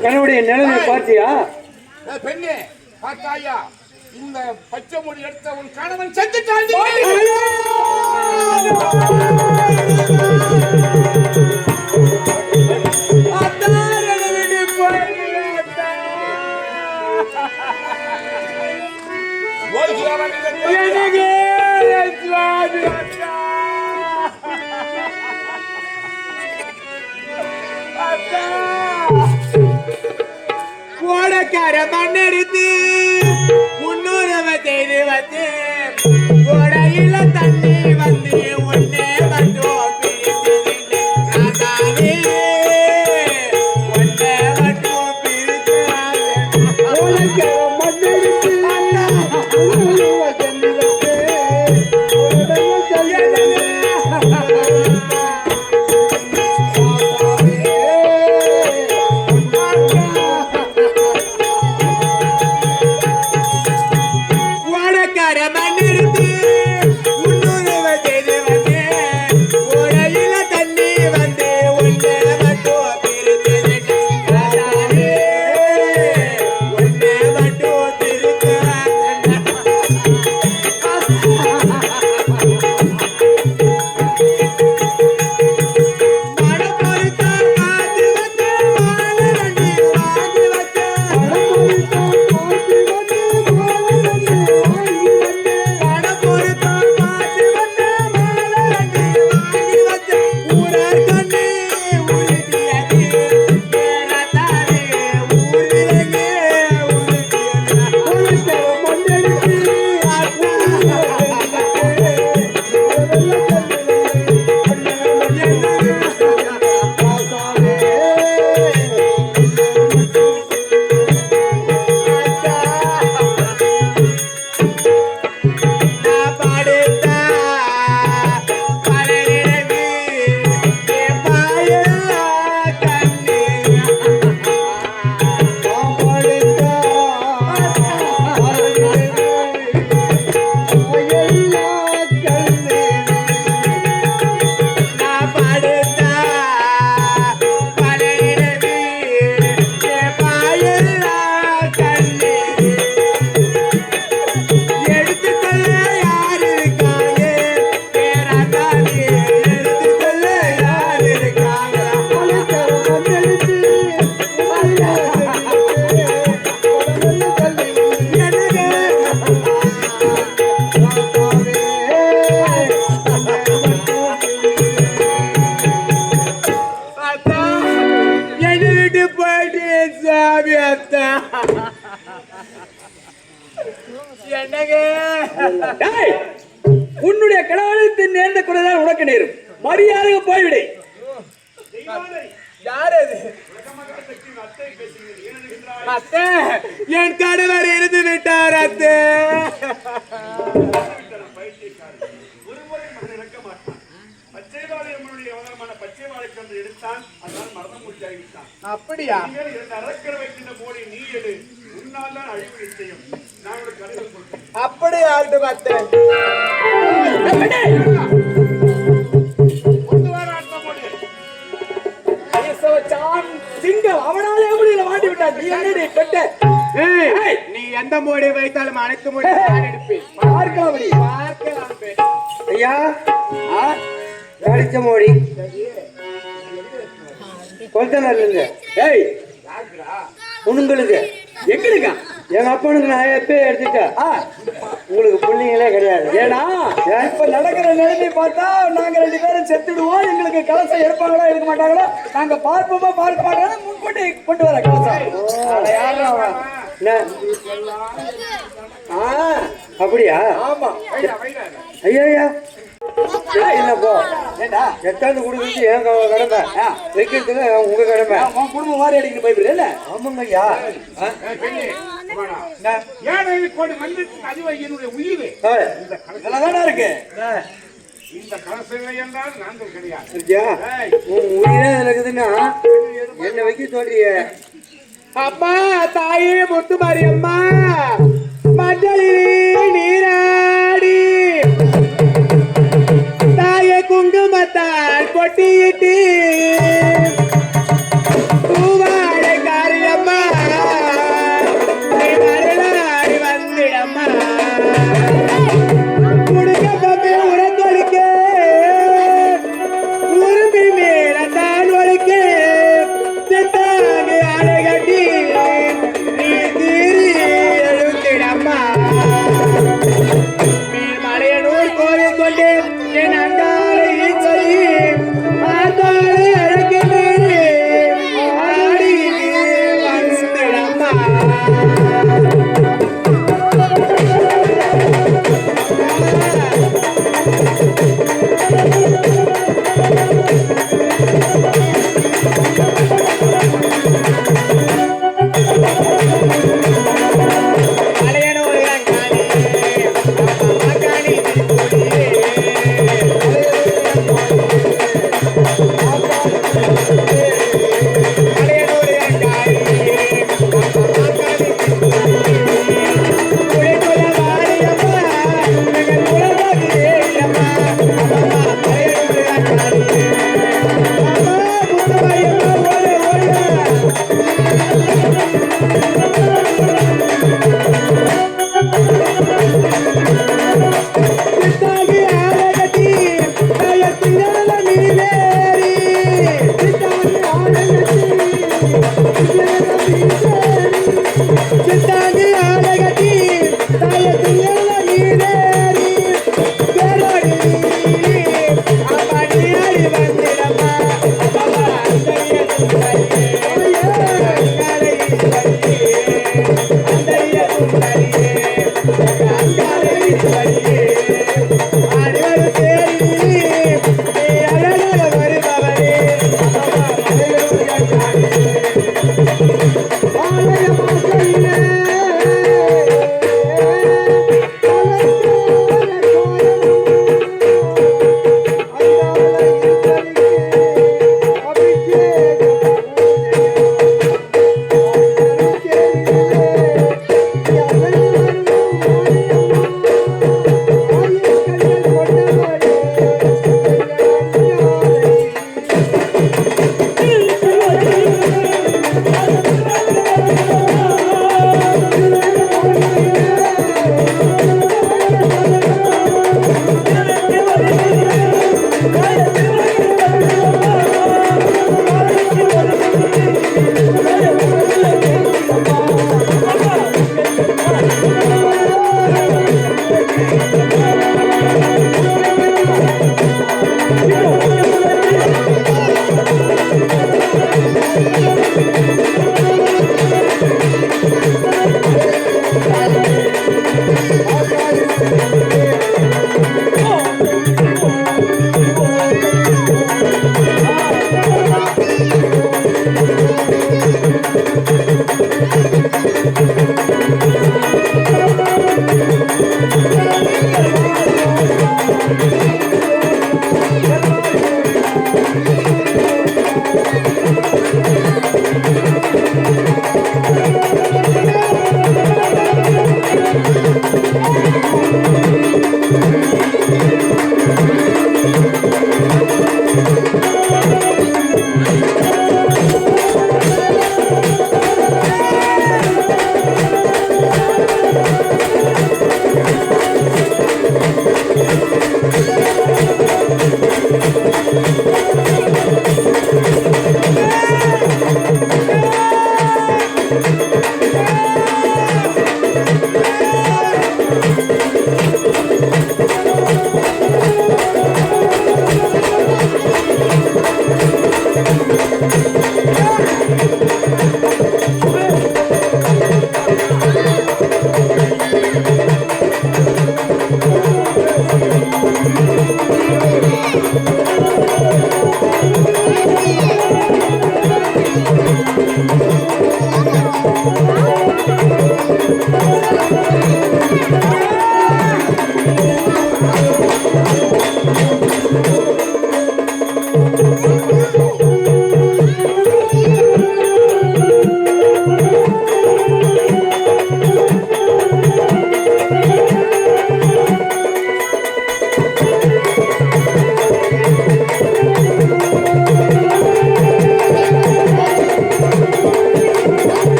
உன் கணவனுடைய நிலைமை பார்த்தியா? பெண்ணே பார்த்தாயா? இந்த பச்சை மொழி எடுத்த உன் கணவன் செத்துட்டான். கோடக்கார மண்ணெடுத்து முன்னூறு செய்து வந்து கோடையில தண்ணி வந்து ஒன்னே மட்டும் உன்னுடைய கடவுளுக்கு நேர்ந்த குறைதான் உனக்கு நேரும். மரியாதை போய்விடு. அத்தை, என் கணவர் இருந்து விட்டார். அத்தை, அப்படியா? அப்படி ஆகட்டும் அத்தை. சிங்கம் அவனாலே முடியல மாட்டி விட்டான். நீ என்னடி பெட்ட? நீ எந்த மோடி வைத்தாலும் அனைத்து மோடி எடுப்பேன். ஐயா அடிச்ச மோடி கொல்தனர்ல. ஏய் உனங்களுக்கு எங்களுக்கு எங்க அப்பனுக்கு நான் எப்பயே எடுத்துட்டேன். உங்களுக்கு பிள்ளைங்களே கிடையாது. ஏன்னா இப்ப நடக்கிற நிலைமை பார்த்தா நாங்க 2 பேரும் செத்துடுவோம். எங்களுக்கு கலசம் எடுப்பாங்களா எடுக்க மாட்டாங்களோ நாங்க பார்ப்போமா பார்க்க மாட்டாங்க. முன்கூட்டி கொண்டு வர கலசம். அப்படியா? ஆமா. ஐயா என்னப்போ எட்டாந்து கொடுக்குறது என் கடமை, வைக்கிறதுல உங்க கடமை. உன் குடும்பம் வாரி அடிக்கிற பைபிள் இல்ல? ஆமாங்க ஐயா. இருக்கு இந்த கலசங்களை என்றால் நாங்கள் கிடையாது. உன் உயிரே இருக்குதுன்னா என்ன வைக்க சொல்றிய? அம்மா தாயே முத்துமாரி அம்மா மஞ்சளிலே நீராடி தாயே குங்குமத்தால் கொட்டியிட்டு பூவாடை காரியம்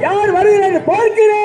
யார் வருகிறது பார்க்கிறேன்.